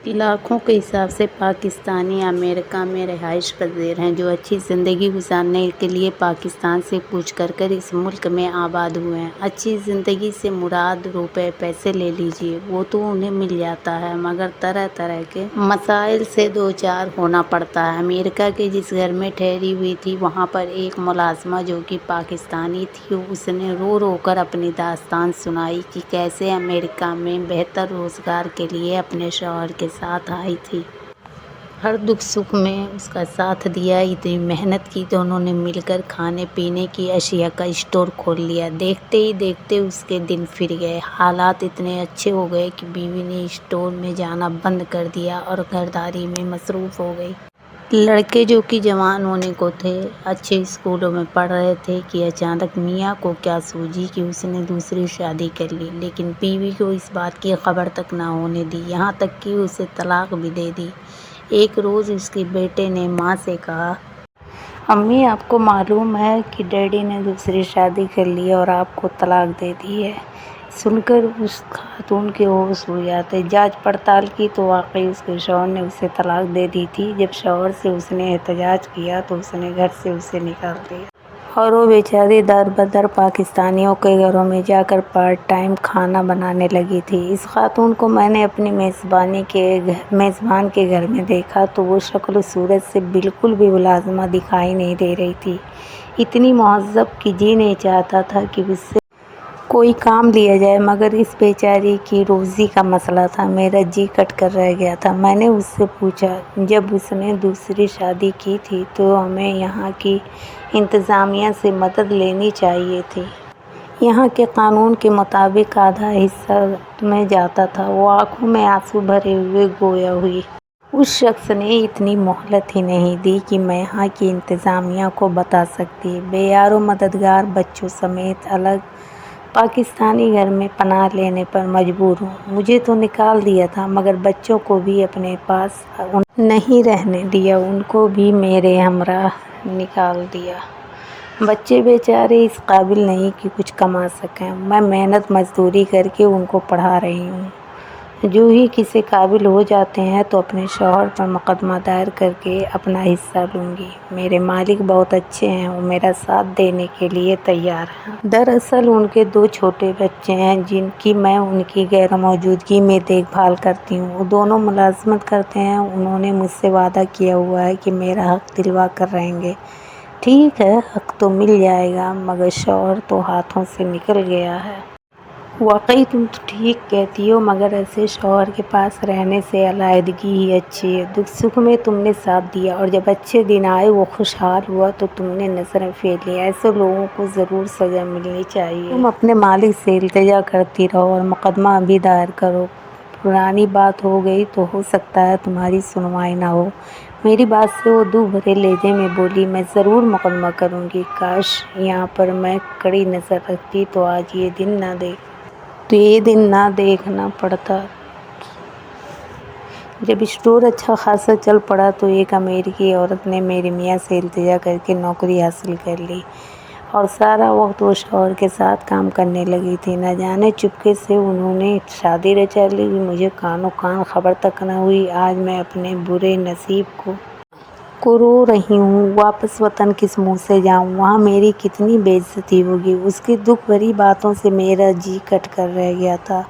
لاکھوں کے حساب سے پاکستانی امریکہ میں رہائش پذیر ہیں جو اچھی زندگی گزارنے کے لیے پاکستان سے کوچ کر اس ملک میں آباد ہوئے ہیں۔ اچھی زندگی سے مراد روپے پیسے لے لیجیے، وہ تو انہیں مل جاتا ہے، مگر طرح طرح کے مسائل سے دوچار ہونا پڑتا ہے۔ امریکہ کے جس گھر میں ٹھہری ہوئی تھی، وہاں پر ایک ملازمہ جو کہ پاکستانی تھی، اس نے رو رو کر اپنی داستان سنائی کہ کیسے امریکہ میں بہتر روزگار کے لیے اپنے شوہر کے ساتھ آئی تھی۔ ہر دکھ سکھ میں اس کا ساتھ دیا، اتنی محنت کی، دونوں نے مل کر کھانے پینے کی اشیاء کا اسٹور کھول لیا۔ دیکھتے ہی دیکھتے اس کے دن پھر گئے۔ حالات اتنے اچھے ہو گئے کہ بیوی نے اسٹور میں جانا بند کر دیا اور گھرداری میں مصروف ہو گئی۔ لڑکے جو کہ جوان ہونے کو تھے، اچھے اسکولوں میں پڑھ رہے تھے کہ اچانک میاں کو کیا سوجی کہ اس نے دوسری شادی کر لی، لیکن بیوی کو اس بات کی خبر تک نہ ہونے دی، یہاں تک کہ اسے طلاق بھی دے دی۔ ایک روز اس کے بیٹے نے ماں سے کہا، امی آپ کو معلوم ہے کہ ڈیڈی نے دوسری شادی کر لی اور آپ کو طلاق دے دی ہے۔ سن کر اس خاتون کے ہوش اڑ جاتے۔ جانچ پڑتال کی تو واقعی اس کے شوہر نے اسے طلاق دے دی تھی۔ جب شوہر سے اس نے احتجاج کیا تو اس نے گھر سے اسے نکال دیا اور وہ بیچاری در بدر پاکستانیوں کے گھروں میں جا کر پارٹ ٹائم کھانا بنانے لگی تھی۔ اس خاتون کو میں نے اپنی میزبان کے گھر میں دیکھا تو وہ شکل و صورت سے بالکل بھی ملازمہ دکھائی نہیں دے رہی تھی، اتنی مہذب کہ جی نہیں چاہتا تھا کہ اس سے کوئی کام لیا جائے، مگر اس بیچاری کی روزی کا مسئلہ تھا۔ میرا جی کٹ کر رہ گیا تھا۔ میں نے اس سے پوچھا، جب اس نے دوسری شادی کی تھی تو ہمیں یہاں کی انتظامیہ سے مدد لینی چاہیے تھی۔ یہاں کے قانون کے مطابق آدھا حصہ تمہیں جاتا تھا۔ وہ آنکھوں میں آنسو بھرے ہوئے گویا ہوئی۔ اس شخص نے اتنی مہلت ہی نہیں دی کہ میں یہاں کی انتظامیہ کو بتا سکتی۔ بے یار و مددگار بچوں سمیت الگ پاکستانی گھر میں پناہ لینے پر مجبور ہوں۔ مجھے تو نکال دیا تھا، مگر بچوں کو بھی اپنے پاس نہیں رہنے دیا، ان کو بھی میرے ہمراہ نکال دیا۔ بچے بیچارے اس قابل نہیں کہ کچھ کما سکیں۔ میں محنت مزدوری کر کے ان کو پڑھا رہی ہوں۔ جو ہی کسی قابل ہو جاتے ہیں تو اپنے شوہر پر مقدمہ دائر کر کے اپنا حصہ لوں گی۔ میرے مالک بہت اچھے ہیں، وہ میرا ساتھ دینے کے لیے تیار ہیں۔ دراصل ان کے 2 چھوٹے بچے ہیں جن کی میں ان کی غیر موجودگی میں دیکھ بھال کرتی ہوں۔ وہ دونوں ملازمت کرتے ہیں۔ انہوں نے مجھ سے وعدہ کیا ہوا ہے کہ میرا حق دلوا کر رہیں گے۔ ٹھیک ہے، حق تو مل جائے گا، مگر شوہر تو ہاتھوں سے نکل گیا ہے۔ واقعی تم تو ٹھیک کہتی ہو، مگر ایسے شوہر کے پاس رہنے سے علیحدگی ہی اچھی ہے۔ دکھ سکھ میں تم نے ساتھ دیا اور جب اچھے دن آئے، وہ خوشحال ہوا تو تم نے نظریں پھیر لیں۔ ایسے لوگوں کو ضرور سزا ملنی چاہیے۔ تم اپنے مالک سے التجا کرتی رہو اور مقدمہ ابھی دائر کرو۔ پرانی بات ہو گئی تو ہو سکتا ہے تمہاری سنوائی نہ ہو۔ میری بات سے وہ دکھ بھرے لہجے میں بولی، میں ضرور مقدمہ کروں گی۔ کاش یہاں پر میں کڑی نظر رکھتی تو آج یہ دن نہ دیکھنا پڑتا۔ جب اسٹور اچھا خاصا چل پڑا تو ایک امریکی عورت نے میرے میاں سے التجا کر کے نوکری حاصل کر لی اور سارا وقت وہ شوہر کے ساتھ کام کرنے لگی تھی۔ نہ جانے چپکے سے انہوں نے شادی رچا لی، مجھے کانوں کان خبر تک نہ ہوئی۔ آج میں اپنے برے نصیب کو رو رہی ہوں۔ واپس وطن کس منہ سے جاؤں؟ وہاں میری کتنی بے عزتی ہوگی۔ اس کی دکھ بھری باتوں سے میرا جی کٹ کر رہ گیا تھا۔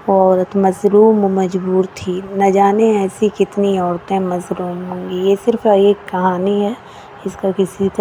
وہ عورت مظلوم و مجبور تھی۔ نہ جانے ایسی کتنی عورتیں مظلوم ہوں گی۔ یہ صرف ایک کہانی ہے، اس کا کسی طرح